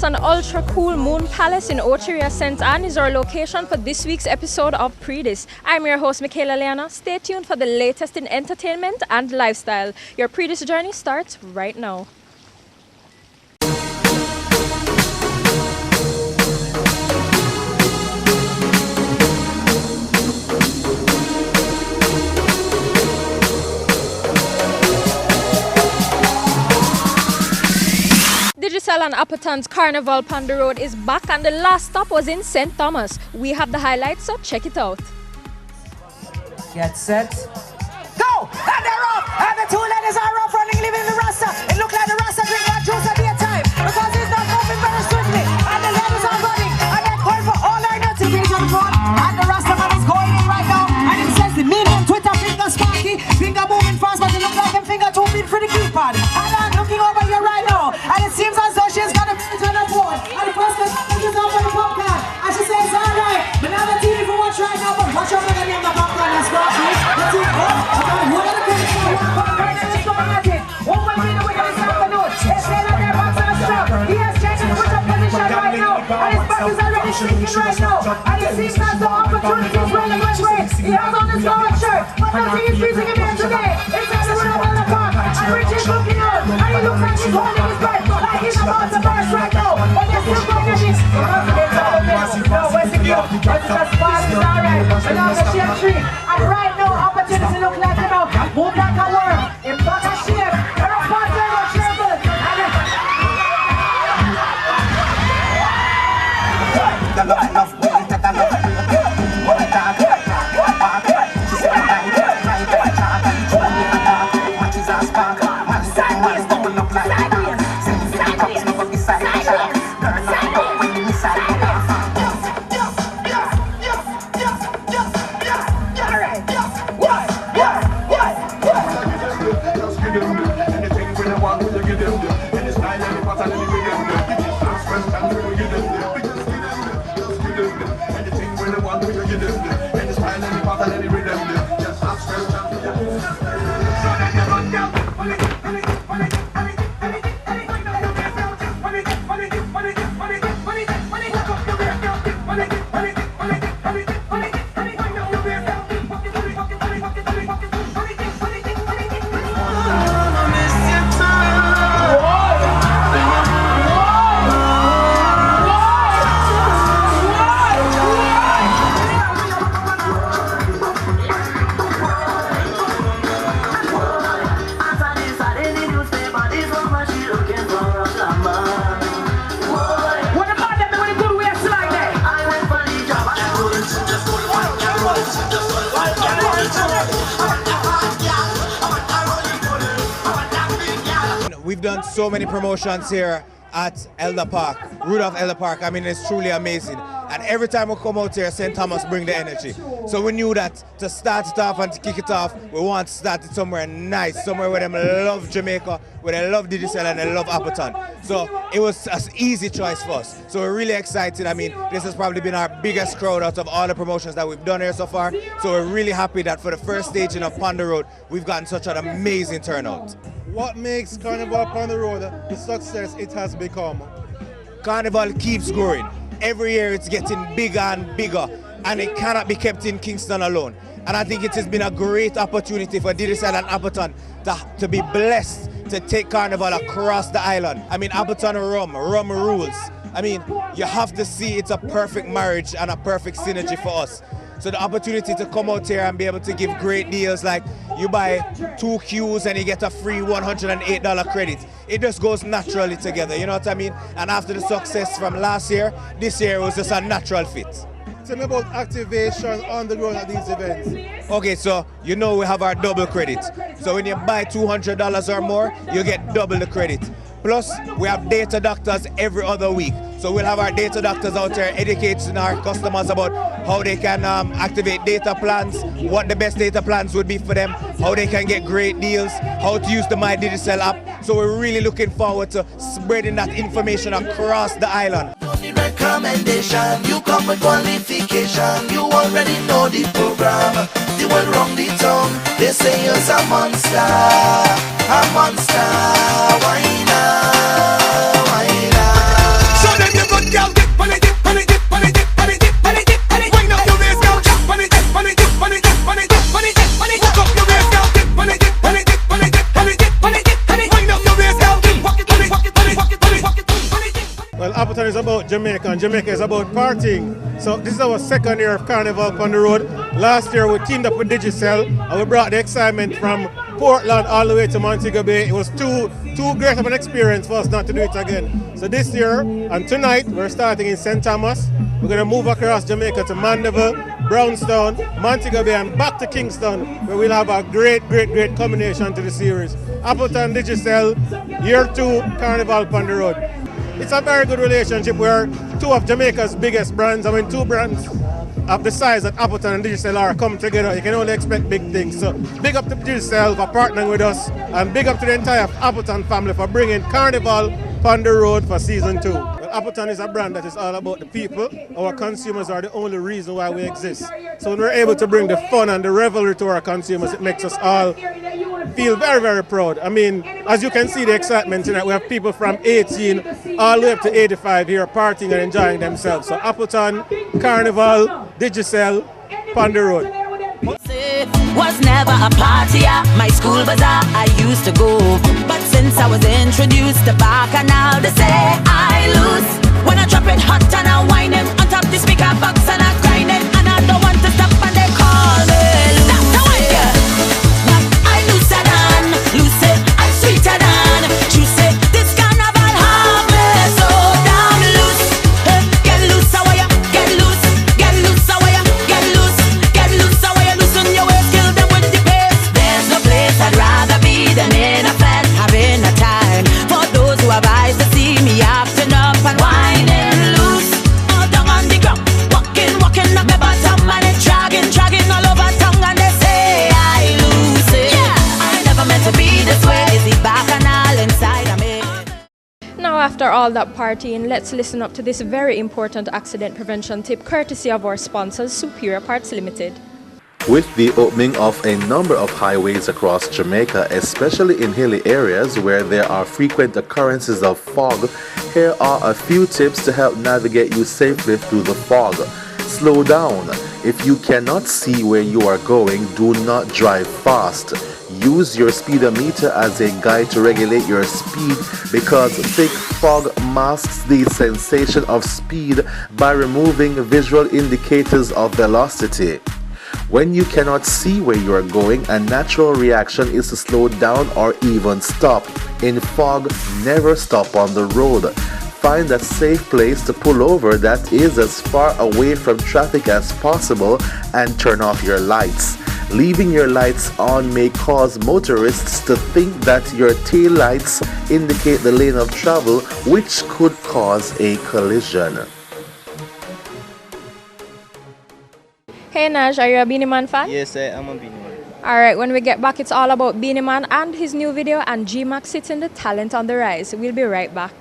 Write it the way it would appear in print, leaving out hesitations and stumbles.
and ultra cool Moon Palace in Ocho Rios St. Anne is our location for this week's episode of Pree Dis. I'm your host Michaela Leeanna. Stay tuned for the latest in entertainment and lifestyle. Your Pree Dis journey starts right now. Digicel and Appleton's Carnival on the road is back, and the last stop was in St. Thomas. We have the highlights, so check it out. Get set. Go! And they're off! And the two ladies are off running, leaving the Rasta. It looked like the Rasta drink that juice at daytime because it's not moving very swiftly. And the ladies are running, and they're calling for all our notification front. And the Rasta man is going in right now. And it says the medium Twitter finger sparky, finger moving fast, but it looks like them finger too big for the keypad. And I'm looking over here right now, and it seems as though she's got a minute on her board. And the first person is off for the popcorn. And she says, all right, but now the TV for watch right now, but watch out for the name of the popcorn and start it. Let's see, what are the credits for one popcorn and it's going at it. One way in the way this afternoon. It's saying that they're box and stuff. He has changed his position right now. And his back is already sinking right now. And it seems as though opportunities rolling his way. He has on his long shirt, but nothing is freezing him here today. It's at the window of the park. And Rich is looking out. And he looks like he's holding his breath. Like he's about to burst right now. But they're still going at it. No, where's the view? It's just fast, it's alright. But now the shape tree. And right now, opportunity look like, you know, move like a worm. In back of shape. They're a part of the travel. We've done so many promotions here at Elder Park, Rudolph Elder Park. I mean, it's truly amazing. And every time we come out here, St. Thomas bring the energy. So we knew that to start it off and to kick it off, we want to start it somewhere nice, somewhere where they love Jamaica, where they love Digicel and they love Appleton. So it was an easy choice for us. So we're really excited. I mean, this has probably been our biggest crowd out of all the promotions that we've done here so far. So we're really happy that for the first staging of Pond the Road, we've gotten such an amazing turnout. What makes Carnival Pond the Road the success it has become? Carnival keeps growing. Every year it's getting bigger and bigger, and it cannot be kept in Kingston alone. And I think it has been a great opportunity for Digicel and Appleton to be blessed to take Carnival across the island. I mean, Appleton rum rules. I mean, you have to see it's a perfect marriage and a perfect synergy for us. So the opportunity to come out here and be able to give great deals, like you buy 2 queues and you get a free $108 credit. It just goes naturally together, you know what I mean? And after the success from last year, this year was just a natural fit. Tell me about activation on the road at these events. Okay, so you know we have our double credit. So when you buy $200 or more, you get double the credit. Plus, we have data doctors every other week. So we'll have our data doctors out there educating our customers about how they can activate data plans, what the best data plans would be for them, how they can get great deals, how to use the My Digicel app. So we're really looking forward to spreading that information across the island. Recommendation, you come with qualification, you already know the program, the one wrong the tongue, they say you're a monster, why not, why not? So the Appleton is about Jamaica and Jamaica is about partying. So this is our second year of Carnival on the road. Last year we teamed up with Digicel and we brought the excitement from Portland all the way to Montego Bay. It was too great of an experience for us not to do it again. So this year and tonight we're starting in St. Thomas. We're going to move across Jamaica to Mandeville, Brownstown, Montego Bay and back to Kingston, where we'll have a great combination to the series. Appleton, Digicel, year 2, Carnival on the road. It's a very good relationship where two of Jamaica's biggest brands, I mean two brands of the size that Appleton and Digicel are come together. You can only expect big things. So big up to Digicel for partnering with us and big up to the entire Appleton family for bringing Carnival on the road for season 2. Well, Appleton is a brand that is all about the people. Our consumers are the only reason why we exist. So when we're able to bring the fun and the revelry to our consumers, it makes us all feel very proud. I mean, as you can see the excitement tonight, we have people from 18 all the way up to 85 here partying and enjoying themselves. So Appleton, Carnival, Digicel, on the road. Was never a party at my school bazaar I used to go. But since I was introduced to Bacchanal, they say I lose when I drop it hot and I whine it on top the speaker box and I grind it and I don't want to stop and they call me loose. But I looser than loose it, I'm sweeter than juice it. This carnival have me so damn loose. Get loose, how ya? Get loose, get loose, how ya? Get loose, how ya? Loosen your waist, kill them with the pace. There's no place I'd rather be than in a flat, having a time. For those who have eyes to see me acting up and whining loose. All down on the ground, walking up my bottom and it's dragging all over tongue and they say I lose it. Yeah, I never meant to be this way. Is the bacchanal inside of me? Now after all that partying, let's listen up to this very important accident prevention tip courtesy of our sponsors, Superior Parts Limited. With the opening of a number of highways across Jamaica, especially in hilly areas where there are frequent occurrences of fog, here are a few tips to help navigate you safely through the fog. Slow down. If you cannot see where you are going, do not drive fast. Use your speedometer as a guide to regulate your speed because thick fog masks the sensation of speed by removing visual indicators of velocity. When you cannot see where you are going, a natural reaction is to slow down or even stop. In fog, never stop on the road. Find a safe place to pull over that is as far away from traffic as possible and turn off your lights. Leaving your lights on may cause motorists to think that your tail lights indicate the lane of travel, which could cause a collision. Hey Naj, are you a Beenie Man fan? Yes, I am a Beenie Man. Alright, when we get back, it's all about Beenie Man and his new video and G-Max sitting the talent on the rise. We'll be right back.